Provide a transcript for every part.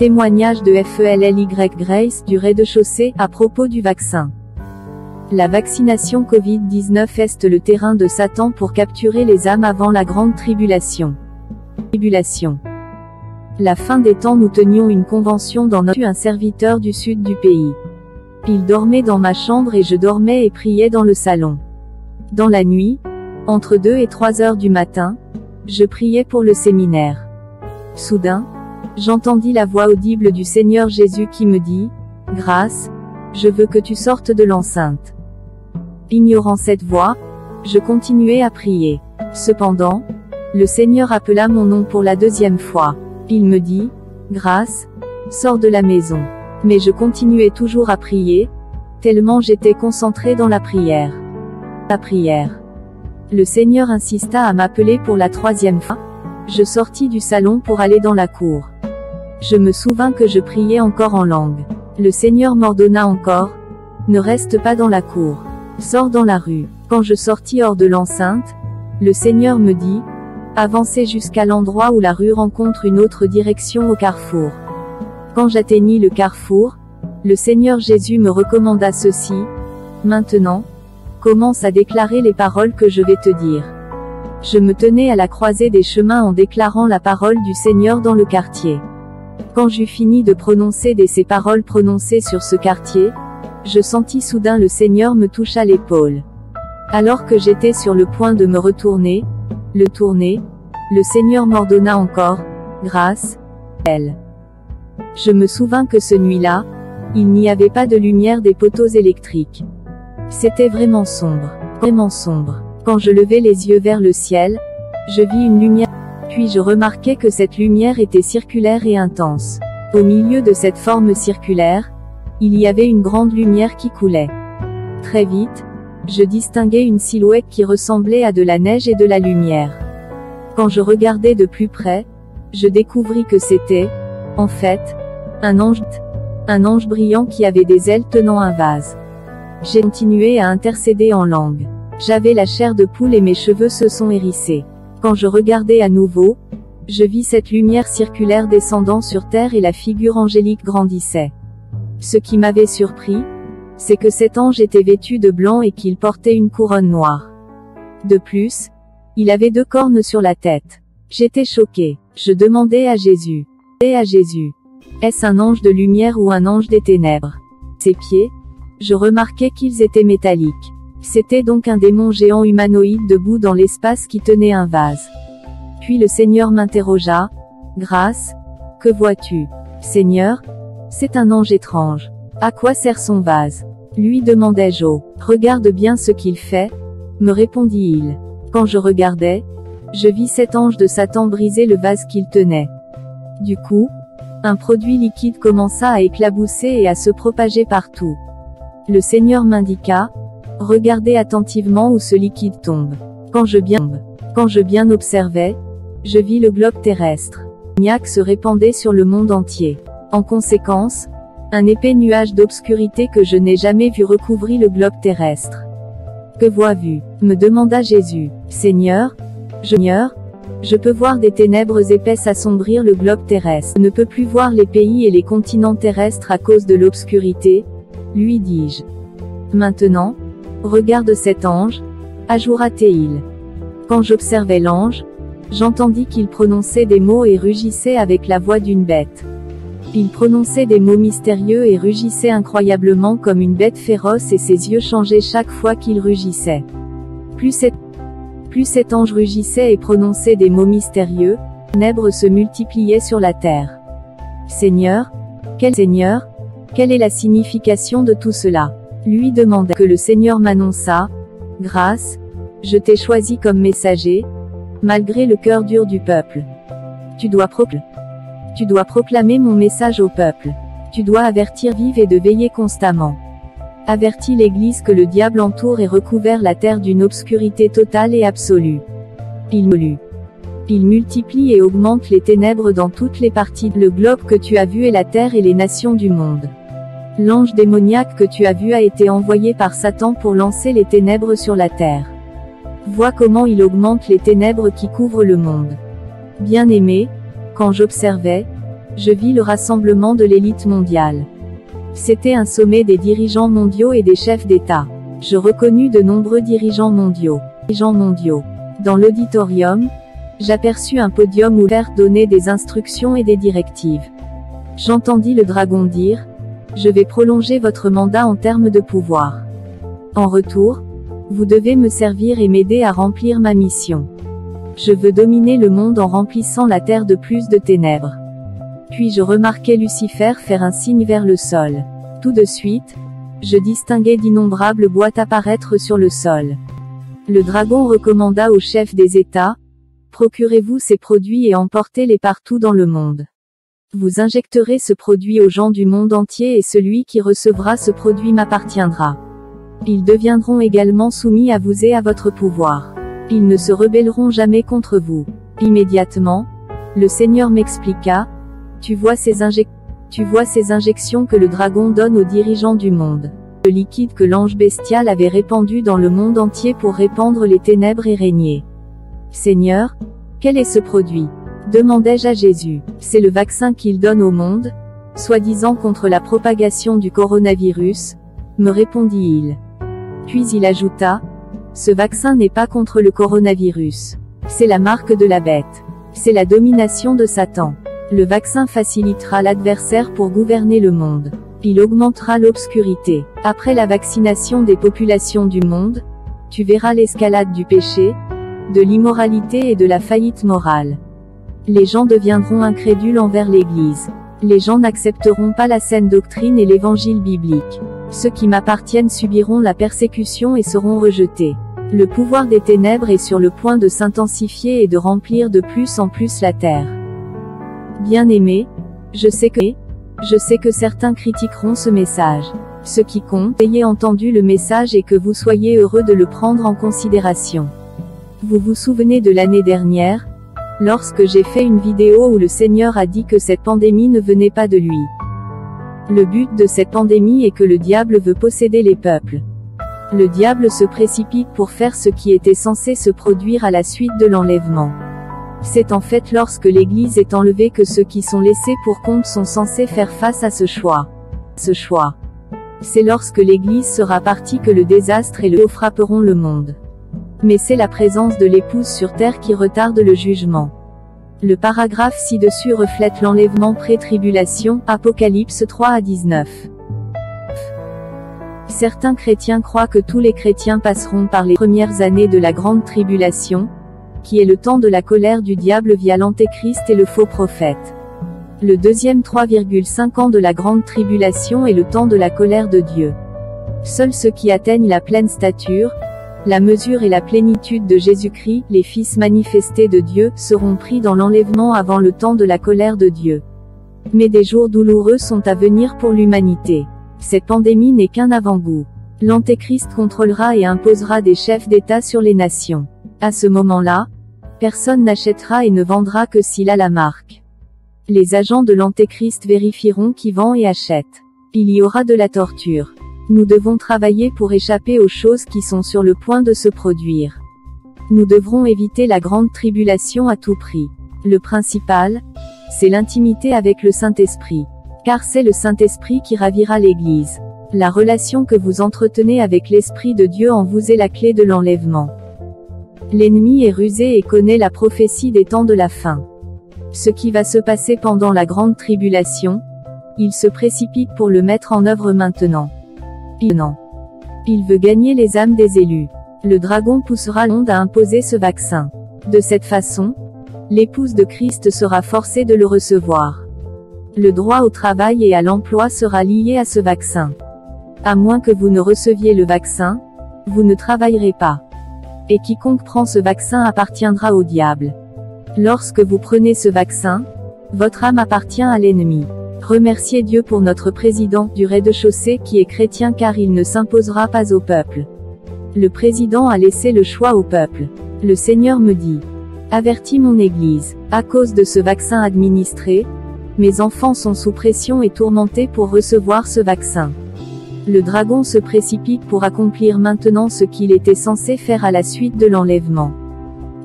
Témoignage de FELLY Grace du rez-de-chaussée à propos du vaccin. La vaccination Covid-19 est le terrain de Satan pour capturer les âmes avant la grande tribulation. La fin des temps. Nous tenions une convention dans notre un serviteur du sud du pays. Il dormait dans ma chambre et je dormais et priais dans le salon. Dans la nuit, entre 2 et 3 heures du matin, je priais pour le séminaire. Soudain, j'entendis la voix audible du Seigneur Jésus qui me dit, « Grâce, je veux que tu sortes de l'enceinte. » Ignorant cette voix, je continuais à prier. Cependant, le Seigneur appela mon nom pour la 2e fois. Il me dit, « Grâce, sors de la maison. » Mais je continuais toujours à prier, tellement j'étais concentré dans la prière. Le Seigneur insista à m'appeler pour la 3e fois. Je sortis du salon pour aller dans la cour. Je me souvins que je priais encore en langue. Le Seigneur m'ordonna encore, « Ne reste pas dans la cour. Sors dans la rue. » Quand je sortis hors de l'enceinte, le Seigneur me dit, « Avancez jusqu'à l'endroit où la rue rencontre une autre direction au carrefour. » Quand j'atteignis le carrefour, le Seigneur Jésus me recommanda ceci, « Maintenant, commence à déclarer les paroles que je vais te dire. » Je me tenais à la croisée des chemins en déclarant la parole du Seigneur dans le quartier. Quand j'eus fini de prononcer ces paroles prononcées sur ce quartier, je sentis soudain le Seigneur me toucher à l'épaule. Alors que j'étais sur le point de me retourner, le Seigneur m'ordonna encore, « Grâce, elle. » Je me souvins que ce nuit-là, il n'y avait pas de lumière des poteaux électriques. C'était vraiment sombre. Quand je levai les yeux vers le ciel, je vis une lumière, puis je remarquai que cette lumière était circulaire et intense. Au milieu de cette forme circulaire, il y avait une grande lumière qui coulait. Très vite, je distinguai une silhouette qui ressemblait à de la neige et de la lumière. Quand je regardai de plus près, je découvris que c'était, en fait, un ange brillant qui avait des ailes tenant un vase. J'ai continué à intercéder en langue. J'avais la chair de poule et mes cheveux se sont hérissés. Quand je regardai à nouveau, je vis cette lumière circulaire descendant sur terre et la figure angélique grandissait. Ce qui m'avait surpris, c'est que cet ange était vêtu de blanc et qu'il portait une couronne noire. De plus, il avait 2 cornes sur la tête. J'étais choqué. Je demandai à Jésus, est-ce un ange de lumière ou un ange des ténèbres? Ses pieds, je remarquai qu'ils étaient métalliques. C'était donc un démon géant humanoïde debout dans l'espace qui tenait un vase. Puis le Seigneur m'interrogea, « Grâce, que vois-tu? » « Seigneur, c'est un ange étrange. À quoi sert son vase? » Lui demandai-je. « Oh, regarde bien ce qu'il fait, » me répondit-il. Quand je regardais, je vis cet ange de Satan briser le vase qu'il tenait. Du coup, un produit liquide commença à éclabousser et à se propager partout. Le Seigneur m'indiqua, « Regardez attentivement où ce liquide tombe. » Quand je bien observais, je vis le globe terrestre. L'ammoniaque se répandait sur le monde entier. En conséquence, un épais nuage d'obscurité que je n'ai jamais vu recouvrit le globe terrestre. « Que vois-tu? » me demanda Jésus. « Seigneur, je peux voir des ténèbres épaisses assombrir le globe terrestre. Je ne peux plus voir les pays et les continents terrestres à cause de l'obscurité, lui dis-je. Maintenant, regarde cet ange, ajoura-t-il. Quand j'observais l'ange, j'entendis qu'il prononçait des mots et rugissait avec la voix d'une bête. Il prononçait des mots mystérieux et rugissait incroyablement comme une bête féroce et ses yeux changeaient chaque fois qu'il rugissait. Plus cet ange rugissait et prononçait des mots mystérieux, les ténèbres se multipliaient sur la terre. Seigneur, quelle est la signification de tout cela? Lui demanda. Que le Seigneur m'annonça, « Grâce, je t'ai choisi comme messager, malgré le cœur dur du peuple. Tu dois proclamer mon message au peuple. Tu dois avertir vive et de veiller constamment. Avertis l'Église que le diable entoure et recouvert la terre d'une obscurité totale et absolue. Il multiplie et augmente les ténèbres dans toutes les parties. Le globe que tu as vu est la terre et les nations du monde. L'ange démoniaque que tu as vu a été envoyé par Satan pour lancer les ténèbres sur la terre. Vois comment il augmente les ténèbres qui couvrent le monde. Bien-aimé, quand j'observais, Je vis le rassemblement de l'élite mondiale. C'était un sommet des dirigeants mondiaux et des chefs d'État. Je reconnus de nombreux dirigeants mondiaux. Dans l'auditorium, j'aperçus un podium où l'air donnait des instructions et des directives. J'entendis le dragon dire, « Je vais prolonger votre mandat en termes de pouvoir. En retour, vous devez me servir et m'aider à remplir ma mission. Je veux dominer le monde en remplissant la terre de plus de ténèbres. » Puis je remarquai Lucifer faire un signe vers le sol. Tout de suite, je distinguai d'innombrables boîtes apparaître sur le sol. Le dragon recommanda aux chefs des États, « Procurez-vous ces produits et emportez-les partout dans le monde. Vous injecterez ce produit aux gens du monde entier et celui qui recevra ce produit m'appartiendra. Ils deviendront également soumis à vous et à votre pouvoir. Ils ne se rebelleront jamais contre vous. » Immédiatement, le Seigneur m'expliqua, « Tu vois ces injections que le dragon donne aux dirigeants du monde. Le liquide que l'ange bestial avait répandu dans le monde entier pour répandre les ténèbres et régner. » Seigneur, quel est ce produit? Demandai-je à Jésus. C'est le vaccin qu'il donne au monde, soi-disant contre la propagation du coronavirus, me répondit-il. Puis il ajouta, ce vaccin n'est pas contre le coronavirus. C'est la marque de la bête. C'est la domination de Satan. Le vaccin facilitera l'adversaire pour gouverner le monde. Il augmentera l'obscurité. Après la vaccination des populations du monde, tu verras l'escalade du péché, de l'immoralité et de la faillite morale. Les gens deviendront incrédules envers l'Église. Les gens n'accepteront pas la saine doctrine et l'évangile biblique. Ceux qui m'appartiennent subiront la persécution et seront rejetés. Le pouvoir des ténèbres est sur le point de s'intensifier et de remplir de plus en plus la terre. Bien-aimés, je sais que certains critiqueront ce message. Ce qui compte, ayez entendu le message et que vous soyez heureux de le prendre en considération. Vous vous souvenez de l'année dernière, lorsque j'ai fait une vidéo où le Seigneur a dit que cette pandémie ne venait pas de lui. Le but de cette pandémie est que le diable veut posséder les peuples. Le diable se précipite pour faire ce qui était censé se produire à la suite de l'enlèvement. C'est en fait lorsque l'Église est enlevée que ceux qui sont laissés pour compte sont censés faire face à ce choix. C'est lorsque l'Église sera partie que le désastre et le chaos frapperont le monde. Mais c'est la présence de l'épouse sur terre qui retarde le jugement. Le paragraphe ci-dessus reflète l'enlèvement pré-tribulation, Apocalypse 3 à 19. Certains chrétiens croient que tous les chrétiens passeront par les premières années de la grande tribulation, qui est le temps de la colère du diable via l'antéchrist et le faux prophète. Le deuxième 3,5 ans de la grande tribulation est le temps de la colère de Dieu. Seuls ceux qui atteignent la pleine stature, la mesure et la plénitude de Jésus-Christ, les fils manifestés de Dieu, seront pris dans l'enlèvement avant le temps de la colère de Dieu. Mais des jours douloureux sont à venir pour l'humanité. Cette pandémie n'est qu'un avant-goût. L'antéchrist contrôlera et imposera des chefs d'État sur les nations. À ce moment-là, personne n'achètera et ne vendra que s'il a la marque. Les agents de l'antéchrist vérifieront qui vend et achète. Il y aura de la torture. Nous devons travailler pour échapper aux choses qui sont sur le point de se produire. Nous devrons éviter la grande tribulation à tout prix. Le principal, c'est l'intimité avec le Saint-Esprit. Car c'est le Saint-Esprit qui ravira l'Église. La relation que vous entretenez avec l'Esprit de Dieu en vous est la clé de l'enlèvement. L'ennemi est rusé et connaît la prophétie des temps de la fin. Ce qui va se passer pendant la grande tribulation, il se précipite pour le mettre en œuvre maintenant. Il veut gagner les âmes des élus. Le dragon poussera le monde à imposer ce vaccin. De cette façon, l'épouse de Christ sera forcée de le recevoir. Le droit au travail et à l'emploi sera lié à ce vaccin. À moins que vous ne receviez le vaccin, vous ne travaillerez pas. Et quiconque prend ce vaccin appartiendra au diable. Lorsque vous prenez ce vaccin, votre âme appartient à l'ennemi. Remerciez Dieu pour notre président du rez-de-chaussée qui est chrétien car il ne s'imposera pas au peuple. Le président a laissé le choix au peuple. Le Seigneur me dit, avertis mon Église, à cause de ce vaccin administré, mes enfants sont sous pression et tourmentés pour recevoir ce vaccin. Le dragon se précipite pour accomplir maintenant ce qu'il était censé faire à la suite de l'enlèvement.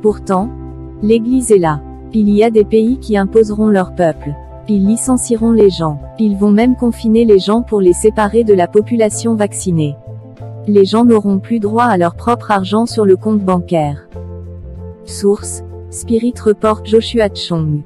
Pourtant, l'Église est là. Il y a des pays qui imposeront leur peuple. Ils licencieront les gens. Ils vont même confiner les gens pour les séparer de la population vaccinée. Les gens n'auront plus droit à leur propre argent sur le compte bancaire. Source: Spirit Report. Joshua Chong.